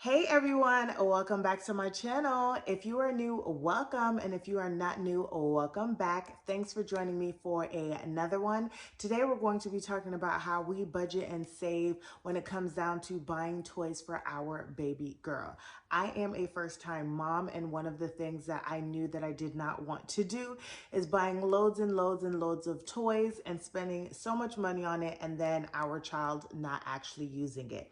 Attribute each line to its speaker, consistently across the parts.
Speaker 1: Hey everyone, welcome back to my channel. If you are new, welcome. And if you are not new, welcome back. Thanks for joining me for another one. Today we're going to be talking about how we budget and save when it comes down to buying toys for our baby girl. I am a first-time mom, and one of the things that I knew that I did not want to do is buying loads and loads and loads of toys and spending so much money on it and then our child not actually using it.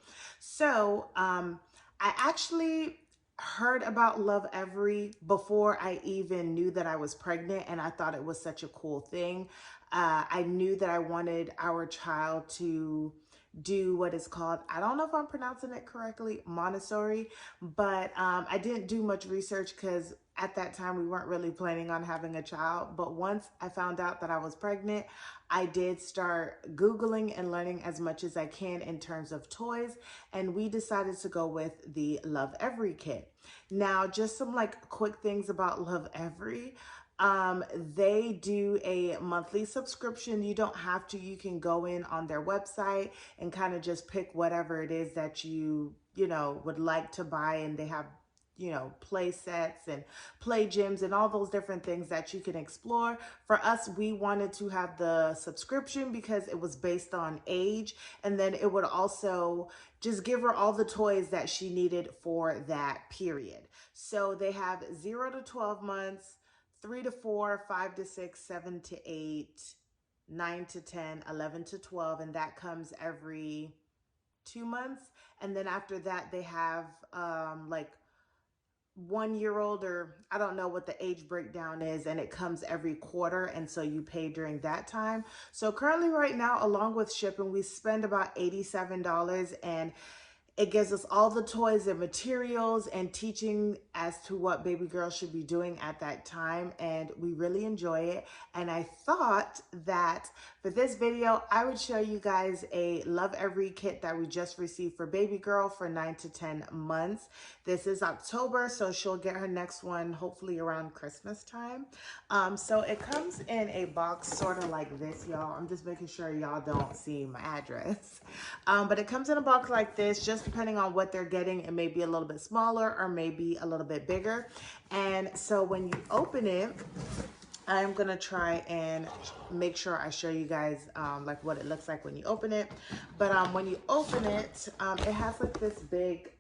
Speaker 1: I actually heard about LOVEVERY before I even knew that I was pregnant, and I thought it was such a cool thing. I knew that I wanted our child to do what is called, I don't know if I'm pronouncing it correctly, Montessori, but I didn't do much research because at that time we weren't really planning on having a child. But once I found out that I was pregnant, I did start Googling and learning as much as I can in terms of toys, and we decided to go with the LOVEVERY kit. Now, just some like quick things about LOVEVERY. They do a monthly subscription. You don't have to. You can go in on their website and kind of just pick whatever it is that you would like to buy, and they have play sets and play gyms and all those different things that you can explore. For us, we wanted to have the subscription because it was based on age, and then it would also just give her all the toys that she needed for that period. So they have 0 to 12 months, 3 to 4, 5 to 6, 7 to 8, 9 to 10, 11 to 12, and that comes every 2 months. And then after that, they have like 1-year-old, or I don't know what the age breakdown is, and it comes every quarter, and so you pay during that time. So currently right now, along with shipping, we spend about $87, and it gives us all the toys and materials and teaching as to what baby girl should be doing at that time, and we really enjoy it. And I thought that for this video, I would show you guys a LOVEVERY kit that we just received for baby girl for 9 to 10 months. This is October, so she'll get her next one hopefully around Christmas time. So it comes in a box sort of like this, y'all. I'm just making sure y'all don't see my address. But it comes in a box like this, just depending on what they're getting. It may be a little bit smaller or maybe a little bit bigger. And so when you open it, I'm gonna try and make sure I show you guys like what it looks like when you open it. But when you open it, it has like this big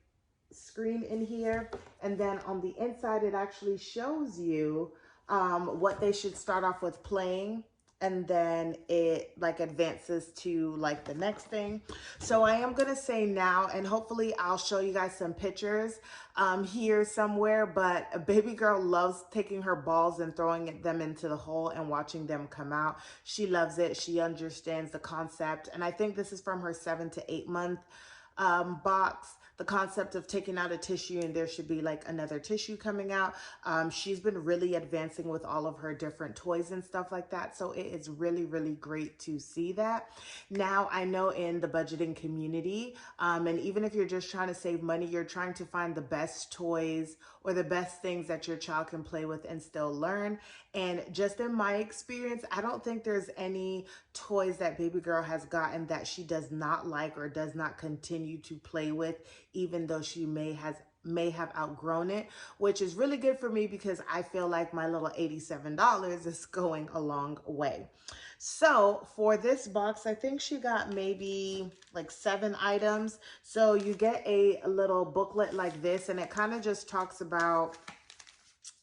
Speaker 1: screen in here, and then on the inside it actually shows you what they should start off with playing, and then it like advances to like the next thing. So I am gonna say now, and hopefully I'll show you guys some pictures here somewhere, but a baby girl loves taking her balls and throwing them into the hole and watching them come out. She loves it. She understands the concept, and I think this is from her 7 to 8 month box. The concept of taking out a tissue and there should be like another tissue coming out. She's been really advancing with all of her different toys and stuff like that. So it is really, really great to see that. Now, I know in the budgeting community, and even if you're just trying to save money, you're trying to find the best toys or the best things that your child can play with and still learn. And just in my experience, I don't think there's any toys that baby girl has gotten that she does not like or does not continue to play with, even though she may have outgrown it, which is really good for me because I feel like my little $87 is going a long way. So for this box, I think she got maybe like 7 items. So you get a little booklet like this, and it kind of just talks about,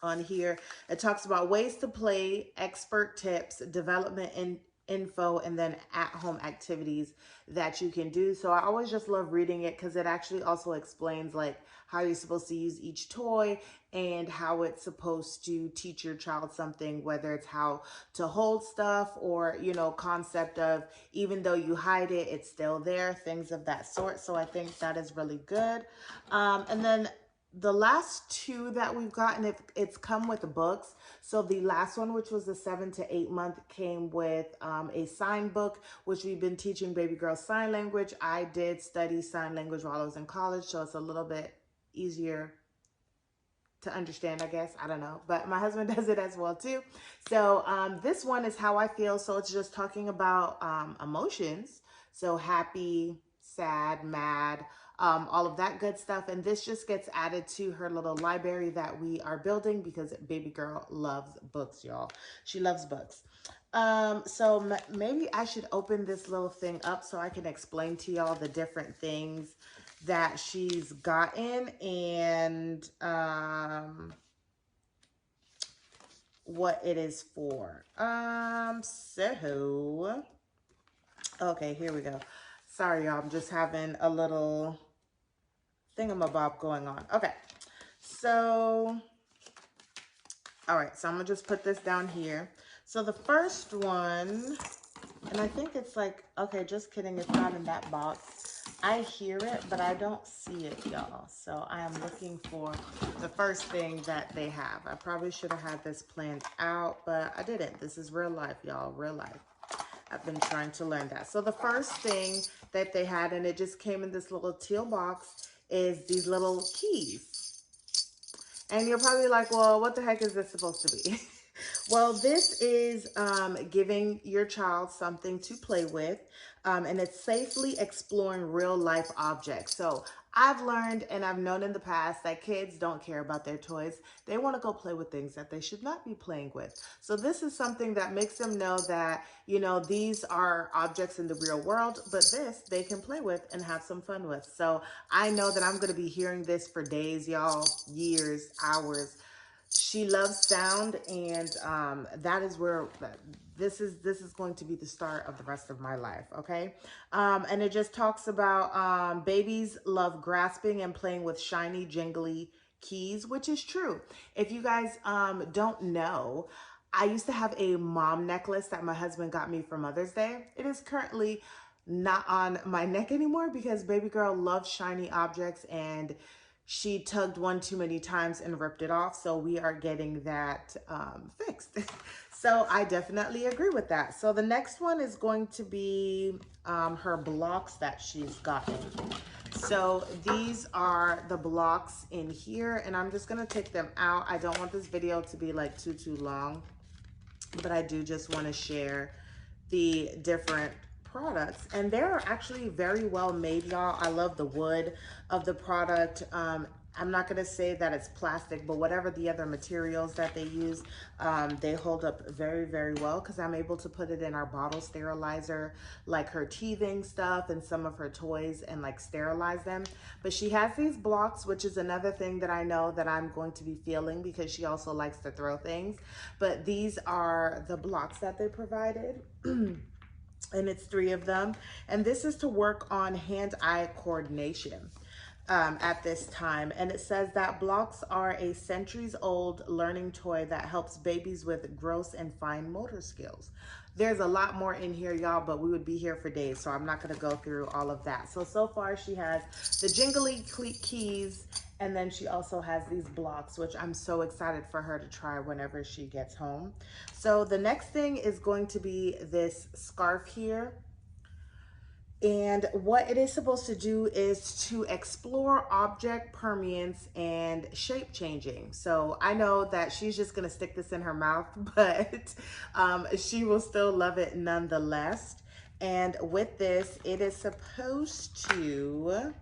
Speaker 1: on here, it talks about ways to play, expert tips, development info, and then at-home activities that you can do. So I always just love reading it because it actually also explains like how you're supposed to use each toy and how it's supposed to teach your child something, whether it's how to hold stuff or, concept of even though you hide it, it's still there, things of that sort. So I think that is really good. And then the last 2 that we've gotten, it's come with the books. So the last one, which was the 7 to 8 month, came with a sign book, which we've been teaching baby girl sign language. I did study sign language while I was in college, so it's a little bit easier to understand, I guess. I don't know, but my husband does it as well too. So this one is how I feel. So it's just talking about emotions. So happy, sad, mad, all of that good stuff. And this just gets added to her little library that we are building because baby girl loves books, y'all. She loves books. So maybe I should open this little thing up so I can explain to y'all the different things that she's gotten and what it is for. So okay, here we go. Sorry, y'all. I'm just having a little thingamabob going on. Okay, so all right, so I'm gonna just put this down here. So the first one, and I think it's like, okay, just kidding, it's not in that box. I hear it, but I don't see it, y'all. So I am looking for the first thing that they have. I probably should have had this planned out, but I didn't. This is real life, y'all, real life. I've been trying to learn that. So the first thing that they had, and it just came in this little teal box, is these little keys. And you're probably like, well, what the heck is this supposed to be? Well, this is giving your child something to play with, and it's safely exploring real life objects. So I've learned and I've known in the past that kids don't care about their toys. They want to go play with things that they should not be playing with. So this is something that makes them know that, you know, these are objects in the real world, but this they can play with and have some fun with. So I know that I'm going to be hearing this for days, y'all, years, hours. She loves sound, and that is where this is going to be the start of the rest of my life. Okay, and it just talks about babies love grasping and playing with shiny jingly keys, which is true. If you guys don't know, I used to have a mom necklace that my husband got me for Mother's Day. It is currently not on my neck anymore because baby girl loves shiny objects, and she tugged one too many times and ripped it off. So we are getting that fixed. So I definitely agree with that. So the next one is going to be her blocks that she's gotten. So these are the blocks in here, and I'm just gonna take them out. I don't want this video to be like too long, but I do just want to share the different products, and they're actually very well made, y'all. I love the wood of the product. I'm not gonna say that it's plastic, but whatever the other materials that they use, they hold up very well because I'm able to put it in our bottle sterilizer, like her teething stuff and some of her toys, and like sterilize them. But she has these blocks, which is another thing that I know that I'm going to be feeling because she also likes to throw things. But these are the blocks that they provided. And it's 3 of them. And this is to work on hand-eye coordination at this time. And it says that blocks are a centuries-old learning toy that helps babies with gross and fine motor skills. There's a lot more in here, y'all, but we would be here for days, so I'm not going to go through all of that. So far she has the jingly keys, and then she also has these blocks, which I'm so excited for her to try whenever she gets home. So the next thing is going to be this scarf here. And what it is supposed to do is to explore object permanence and shape changing. So I know that she's just gonna stick this in her mouth, but she will still love it nonetheless. And with this, it is supposed to,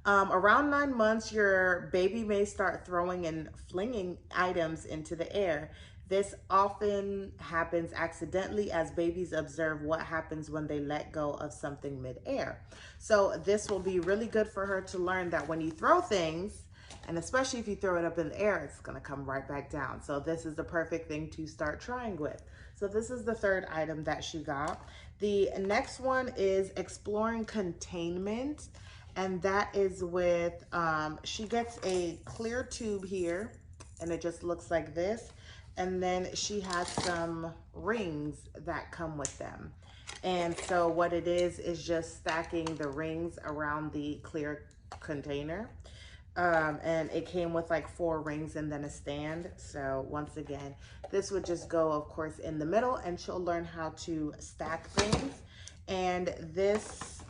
Speaker 1: around 9 months, your baby may start throwing and flinging items into the air. This often happens accidentally as babies observe what happens when they let go of something midair. So this will be really good for her to learn that when you throw things, and especially if you throw it up in the air, it's gonna come right back down. So this is the perfect thing to start trying with. So this is the 3rd item that she got. The next one is exploring containment. And that is with, she gets a clear tube here, and it just looks like this. And then she has some rings that come with them. And so what it is just stacking the rings around the clear container. And it came with like 4 rings and then a stand. So once again, this would just go, of course, in the middle, and she'll learn how to stack things. And this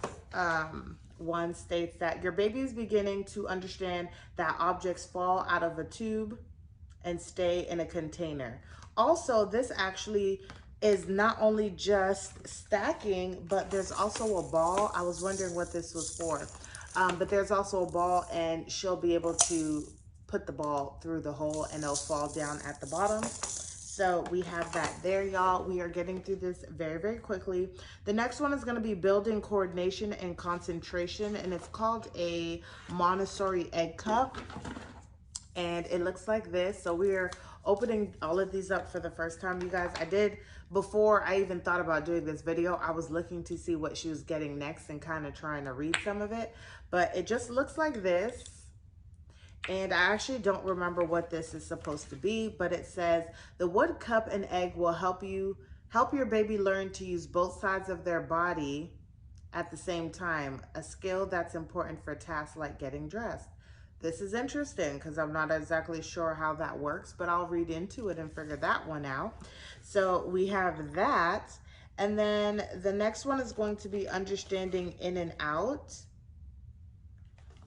Speaker 1: one states that your baby is beginning to understand that objects fall out of a tube and stay in a container. Also, this actually is not only just stacking, but there's also a ball. I was wondering what this was for. But there's also a ball, and she'll be able to put the ball through the hole and it'll fall down at the bottom. So we have that there, y'all. We are getting through this very, very quickly. The next one is going to be building coordination and concentration, and it's called a Montessori egg cup. And it looks like this. So we're opening all of these up for the first time, you guys. I did, before I even thought about doing this video, I was looking to see what she was getting next and kind of trying to read some of it. But it just looks like this. And I actually don't remember what this is supposed to be, but it says the wood cup and egg will help your baby learn to use both sides of their body at the same time, a skill that's important for tasks like getting dressed. This is interesting because I'm not exactly sure how that works, but I'll read into it and figure that one out. So we have that. And then the next one is going to be understanding in and out.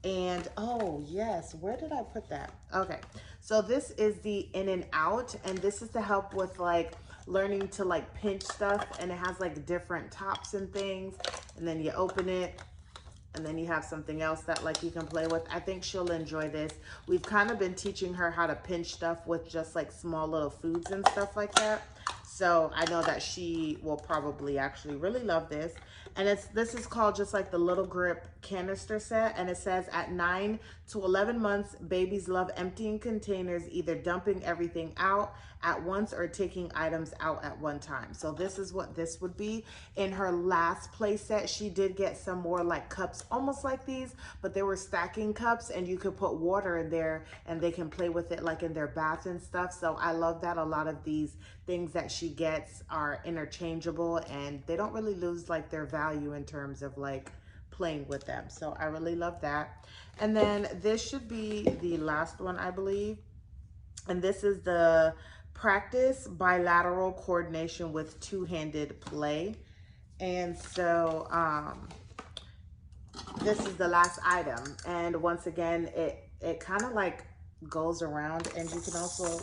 Speaker 1: And oh yes, where did I put that? Okay, so this is the in and out, and this is to help with like learning to like pinch stuff, and it has like different tops and things, and then you open it and then you have something else that like you can play with. I think she'll enjoy this. We've kind of been teaching her how to pinch stuff with just like small little foods and stuff like that. So I know that she will probably actually really love this. And this is called just like the Little Grip canister set. And it says at 9 to 11 months, babies love emptying containers, either dumping everything out at once or taking items out at one time. So this is what this would be. In her last play set, she did get some more like cups, almost like these, but they were stacking cups, and you could put water in there and they can play with it like in their bath and stuff. So I love that a lot of these things that she gets are interchangeable, and they don't really lose like their value in terms of like playing with them. So I really love that. And then this should be the last one, I believe. And this is the practice bilateral coordination with two-handed play. And so this is the last item. And once again, it kind of like goes around, and you can also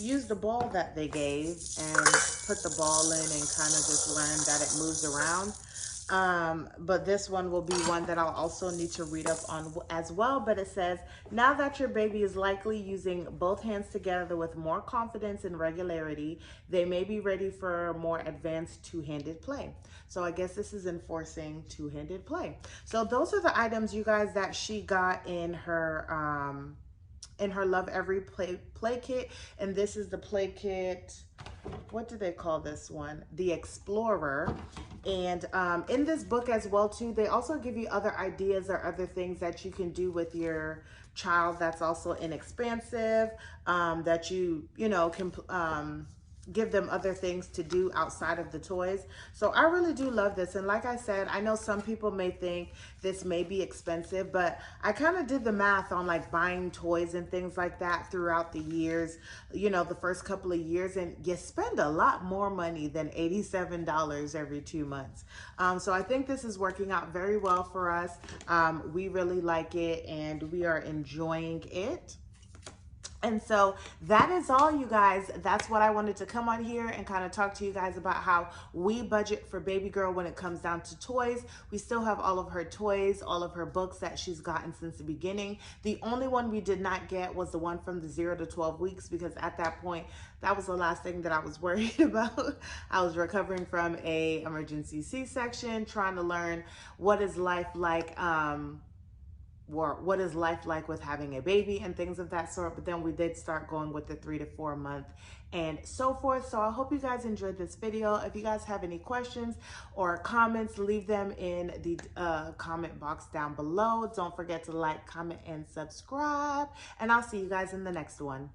Speaker 1: use the ball that they gave and put the ball in and kind of just learn that it moves around. But this one will be one that I'll also need to read up on as well. But it says, now that your baby is likely using both hands together with more confidence and regularity, they may be ready for more advanced two-handed play. So I guess this is enforcing two-handed play. So those are the items, you guys, that she got in her Lovevery play kit. And this is the play kit. What do they call this one? The Explorer. And in this book as well too, they also give you other ideas or other things that you can do with your child that's also inexpensive, that you know can give them other things to do outside of the toys. So I really do love this. And like I said, I know some people may think this may be expensive, but I kind of did the math on like buying toys and things like that throughout the years, you know, the first couple of years, and you spend a lot more money than $87 every 2 months. So I think this is working out very well for us. We really like it and we are enjoying it. And so that is all, you guys. That's what I wanted to come on here and kind of talk to you guys about how we budget for baby girl when it comes down to toys. We still have all of her toys, all of her books that she's gotten since the beginning. The only one we did not get was the one from the 0 to 12 weeks, because at that point, that was the last thing that I was worried about. I was recovering from a emergency C-section, trying to learn what is life like, what is life like with having a baby and things of that sort. But then we did start going with the 3 to 4 month and so forth. So I hope you guys enjoyed this video. If you guys have any questions or comments, leave them in the comment box down below. Don't forget to like, comment, and subscribe. And I'll see you guys in the next one.